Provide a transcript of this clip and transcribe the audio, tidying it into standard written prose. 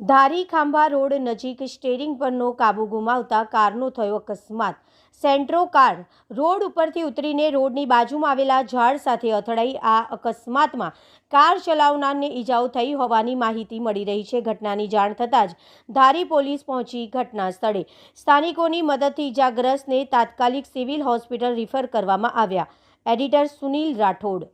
ધારી Khambha road નજીક steering પરનો કાબુ ગુમાવતા કારનો થયો અકસ્માત। સેન્ટ્રો કાર રોડ ઉપરથી ઉતરીને રોડની બાજુમાં આવેલા ઝાડ સાથે અથડાઈ। આ અકસ્માતમાં કાર ચલાવનારને ઈજાઓ થઈ હોવાની માહિતી મળી રહી છે। ઘટનાની જાણ થતાં જ ધારી પોલીસ પહોંચી ઘટના સ્થળે સ્થાનિકોની મદદથી ઈજાગ્રસ્તને તાત્કાલિક સિવિલ હોસ્પિટલ રિફર કરવામાં આવ્યા। એડિટર સુનિલ રાઠોડ।